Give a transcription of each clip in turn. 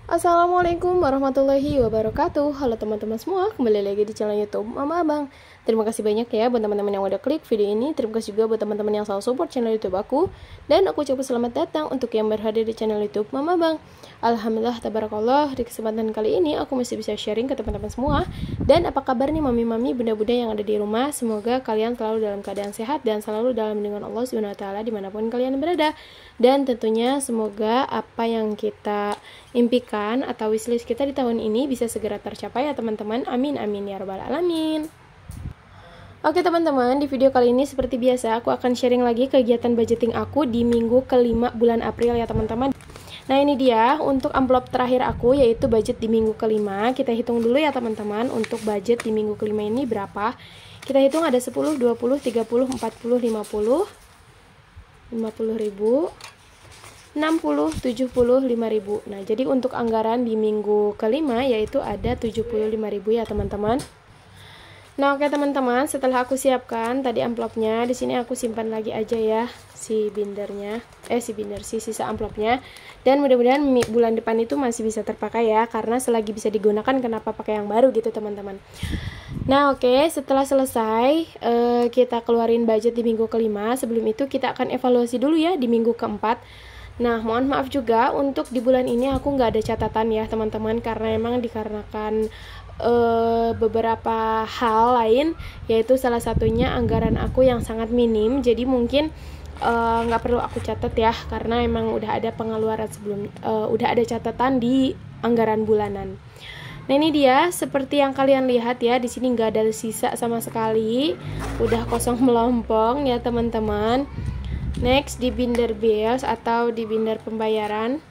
Assalamualaikum warahmatullahi wabarakatuh. Halo teman-teman semua, kembali lagi di channel YouTube Mama Abang. Terima kasih banyak ya buat teman-teman yang udah klik video ini. Terima kasih juga buat teman-teman yang selalu support channel YouTube aku. Dan aku ucapkan selamat datang untuk yang berhadir di channel YouTube Mama Abang. Alhamdulillah, tabarakallah, di kesempatan kali ini aku masih bisa sharing ke teman-teman semua. Dan apa kabar nih mami-mami, bunda-bunda yang ada di rumah? Semoga kalian selalu dalam keadaan sehat dan selalu dalam lindungan Allah SWT dimanapun kalian berada. Dan tentunya semoga apa yang kita impikan atau wishlist kita di tahun ini bisa segera tercapai ya teman-teman. Amin amin ya rabbal alamin. Oke teman-teman, di video kali ini seperti biasa aku akan sharing lagi kegiatan budgeting aku di minggu kelima bulan April ya teman-teman. Nah ini dia untuk amplop terakhir aku, yaitu budget di minggu kelima. Kita hitung dulu ya teman-teman untuk budget di minggu kelima ini berapa. Kita hitung ada 10, 20, 30, 40, 50, 50 ribu, 60, 70, 5.000. Nah, jadi untuk anggaran di minggu kelima yaitu ada 75.000 ya, teman-teman. Nah, oke teman-teman, setelah aku siapkan tadi amplopnya, di sini aku simpan lagi aja ya si bindernya. Sisa amplopnya. Dan mudah-mudahan bulan depan itu masih bisa terpakai ya, karena selagi bisa digunakan kenapa pakai yang baru gitu, teman-teman. Nah, oke, setelah selesai kita keluarin budget di minggu kelima. Sebelum itu kita akan evaluasi dulu ya di minggu keempat. Nah, mohon maaf juga untuk di bulan ini aku nggak ada catatan ya teman-teman, karena emang dikarenakan beberapa hal lain, yaitu salah satunya anggaran aku yang sangat minim, jadi mungkin nggak perlu aku catat ya, karena emang udah ada pengeluaran udah ada catatan di anggaran bulanan. Nah ini dia, seperti yang kalian lihat ya, di sini nggak ada sisa sama sekali, udah kosong melompong ya teman-teman. Next di binder bills atau di binder pembayaran.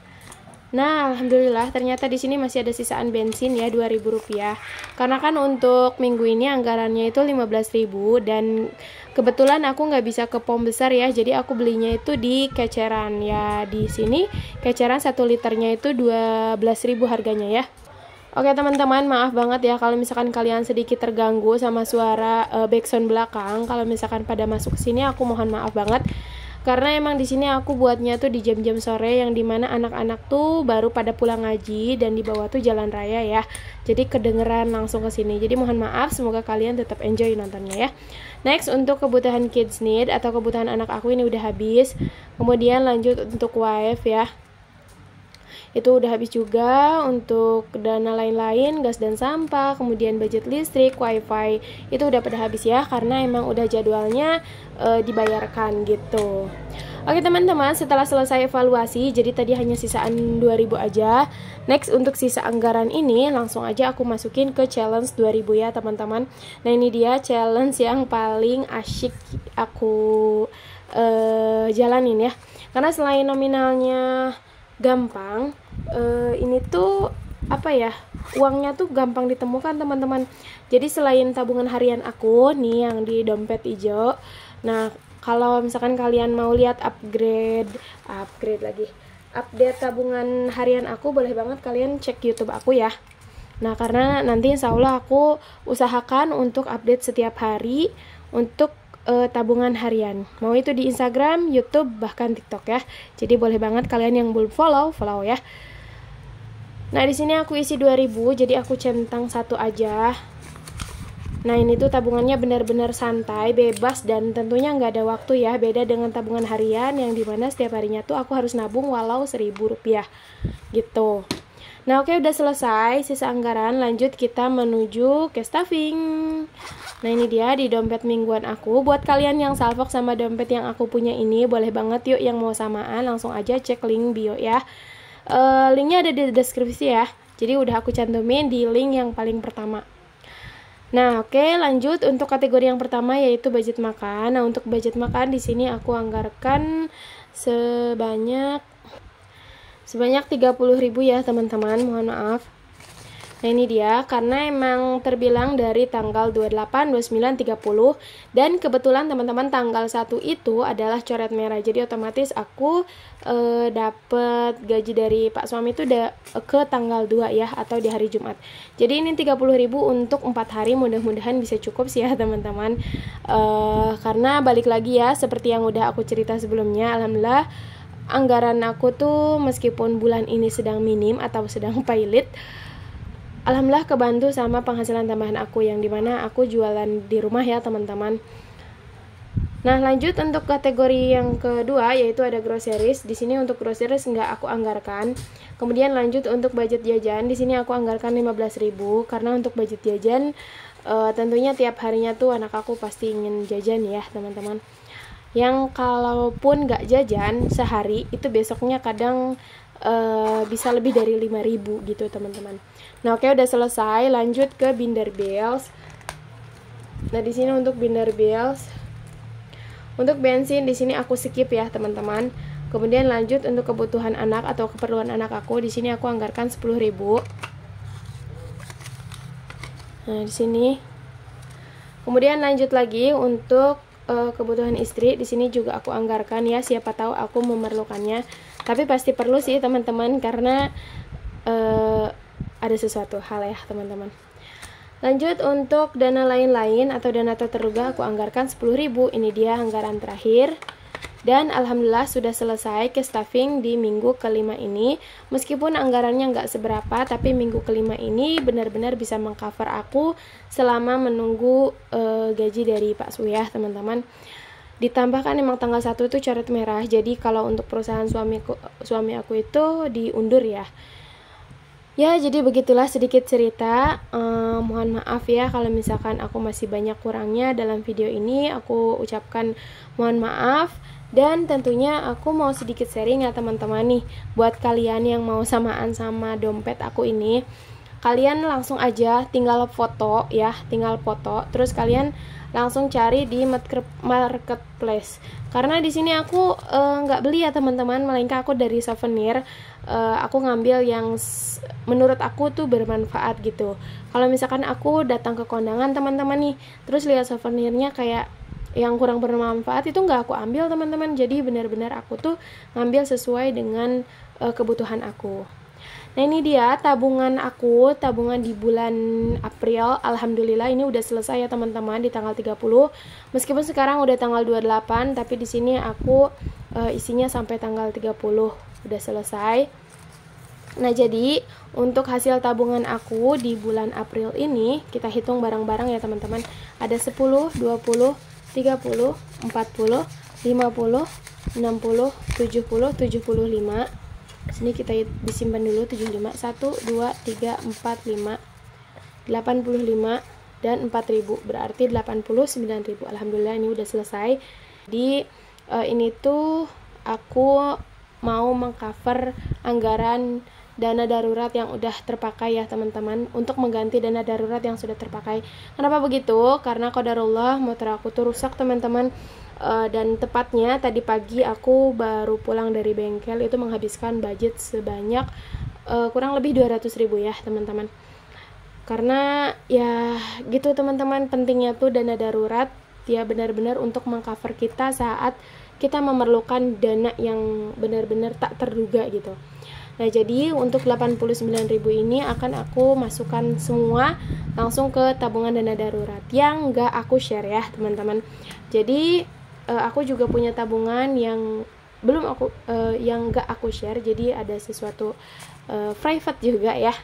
Nah, alhamdulillah ternyata di sini masih ada sisaan bensin ya, Rp2.000. Karena kan untuk minggu ini anggarannya itu 15.000 dan kebetulan aku nggak bisa ke pom besar ya, jadi aku belinya itu di keceran ya. Di sini keceran 1 liternya itu 12.000 harganya ya. Oke teman-teman, maaf banget ya kalau misalkan kalian sedikit terganggu sama suara backsound belakang. Kalau misalkan pada masuk ke sini, aku mohon maaf banget. Karena emang di sini aku buatnya tuh di jam-jam sore yang dimana anak-anak tuh baru pada pulang ngaji dan di bawah tuh jalan raya ya. Jadi kedengeran langsung ke sini. Jadi mohon maaf, semoga kalian tetap enjoy nontonnya ya. Next, untuk kebutuhan kids need atau kebutuhan anak aku ini udah habis. Kemudian lanjut untuk wife ya. Itu udah habis juga. Untuk dana lain-lain, gas dan sampah, kemudian budget listrik, wifi, itu udah pada habis ya, karena emang udah jadwalnya dibayarkan gitu. Oke teman-teman, setelah selesai evaluasi, jadi tadi hanya sisaan 2.000 aja. Next, untuk sisa anggaran ini langsung aja aku masukin ke challenge 2.000 ya teman-teman. Nah ini dia challenge yang paling asyik aku jalanin ya, karena selain nominalnya gampang, ini tuh apa ya, uangnya tuh gampang ditemukan teman-teman. Jadi selain tabungan harian aku nih yang di dompet hijau, nah kalau misalkan kalian mau lihat update tabungan harian aku, boleh banget kalian cek YouTube aku ya. Nah karena nanti insya Allah aku usahakan untuk update setiap hari untuk tabungan harian, mau itu di Instagram, YouTube, bahkan TikTok ya. Jadi boleh banget kalian yang belum follow ya. Nah di sini aku isi 2.000, jadi aku centang satu aja. Nah ini tuh tabungannya benar-benar santai, bebas, dan tentunya nggak ada waktu ya. Beda dengan tabungan harian yang dimana setiap harinya tuh aku harus nabung walau Rp1.000 gitu. Nah oke, udah selesai sisa anggaran, lanjut kita menuju ke stuffing. Nah ini dia di dompet mingguan aku. Buat kalian yang salvok sama dompet yang aku punya ini, boleh banget yuk yang mau samaan langsung aja cek link bio ya. Linknya ada di deskripsi ya. Jadi udah aku cantumin di link yang paling pertama. Nah oke, lanjut untuk kategori yang pertama yaitu budget makan. Nah untuk budget makan di sini aku anggarkan sebanyak 30.000 ya teman-teman, mohon maaf. Nah ini dia, karena emang terbilang dari tanggal 28, 29, 30, dan kebetulan teman-teman tanggal 1 itu adalah coret merah. Jadi otomatis aku dapat gaji dari Pak Suami itu udah ke tanggal 2 ya, atau di hari Jumat. Jadi ini 30.000 untuk 4 hari, mudah-mudahan bisa cukup sih ya teman-teman. Karena balik lagi ya, seperti yang udah aku cerita sebelumnya, alhamdulillah anggaran aku tuh meskipun bulan ini sedang minim atau sedang pailit, alhamdulillah kebantu sama penghasilan tambahan aku yang dimana aku jualan di rumah ya teman-teman. Nah lanjut untuk kategori yang kedua yaitu ada groceries. Di sini untuk groceries nggak aku anggarkan. Kemudian lanjut untuk budget jajan. Di sini aku anggarkan 15.000 karena untuk budget jajan tentunya tiap harinya tuh anak aku pasti ingin jajan ya teman-teman. Yang kalaupun nggak jajan sehari itu besoknya kadang bisa lebih dari 5.000 gitu teman-teman. Nah oke, udah selesai. Lanjut ke binder bills. Nah di sini untuk binder bills, untuk bensin di sini aku skip ya teman-teman. Kemudian lanjut untuk kebutuhan anak atau keperluan anak aku, di sini aku anggarkan 10.000. Nah di sini. Kemudian lanjut lagi untuk kebutuhan istri, di sini juga aku anggarkan ya, siapa tahu aku memerlukannya. Tapi pasti perlu sih teman-teman karena ada sesuatu hal ya teman-teman. Lanjut untuk dana lain-lain atau dana tak terduga aku anggarkan 10.000. Ini dia anggaran terakhir. Dan alhamdulillah sudah selesai ke staffing di minggu kelima ini. Meskipun anggarannya nggak seberapa, tapi minggu kelima ini benar-benar bisa mengcover aku selama menunggu gaji dari Pak Suyah teman-teman. Ditambahkan emang tanggal 1 itu coret merah. Jadi kalau untuk perusahaan suami aku itu diundur ya. Ya, jadi begitulah sedikit cerita. Mohon maaf ya kalau misalkan aku masih banyak kurangnya dalam video ini. Aku ucapkan mohon maaf. Dan tentunya aku mau sedikit sharing ya teman-teman nih. Buat kalian yang mau samaan sama dompet aku ini, kalian langsung aja tinggal foto ya. Tinggal foto. Terus kalian langsung cari di marketplace. Karena di sini aku nggak beli ya teman-teman, melainkan aku dari souvenir. Aku ngambil yang menurut aku tuh bermanfaat gitu. Kalau misalkan aku datang ke kondangan teman-teman nih, terus lihat souvenirnya kayak yang kurang bermanfaat, itu nggak aku ambil teman-teman. Jadi benar-benar aku tuh ngambil sesuai dengan kebutuhan aku. Nah ini dia tabungan aku, tabungan di bulan April. Alhamdulillah ini udah selesai ya teman-teman di tanggal 30. Meskipun sekarang udah tanggal 28, tapi di sini aku isinya sampai tanggal 30 udah selesai. Nah jadi untuk hasil tabungan aku di bulan April ini kita hitung bareng-bareng ya teman-teman. Ada 10, 20, 30, 40, 50, 60, 70, 75. Sini kita disimpan dulu 75. 1, 2, 3, 4, 5, 85 dan 4.000. Berarti 89.000. Alhamdulillah ini udah selesai. Di ini tuh aku mau mengcover anggaran dana darurat yang udah terpakai ya teman-teman, untuk mengganti dana darurat yang sudah terpakai. Kenapa begitu? Karena qadarullah motor aku tuh rusak teman-teman, dan tepatnya tadi pagi aku baru pulang dari bengkel itu menghabiskan budget sebanyak kurang lebih 200.000 ya teman-teman. Karena ya gitu teman-teman, pentingnya tuh dana darurat ya benar-benar untuk mengcover kita saat kita memerlukan dana yang benar-benar tak terduga gitu. Nah jadi untuk 89.000 ini akan aku masukkan semua langsung ke tabungan dana darurat yang gak aku share ya teman-teman. Jadi aku juga punya tabungan yang belum aku yang gak aku share, jadi ada sesuatu private juga ya.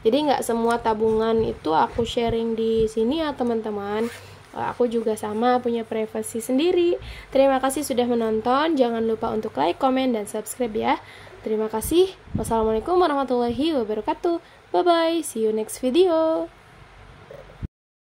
Jadi gak semua tabungan itu aku sharing di sini ya teman-teman. Aku juga sama punya privasi sendiri. Terima kasih sudah menonton. Jangan lupa untuk like, comment, dan subscribe ya. Terima kasih. Wassalamualaikum warahmatullahi wabarakatuh. Bye bye. See you next video.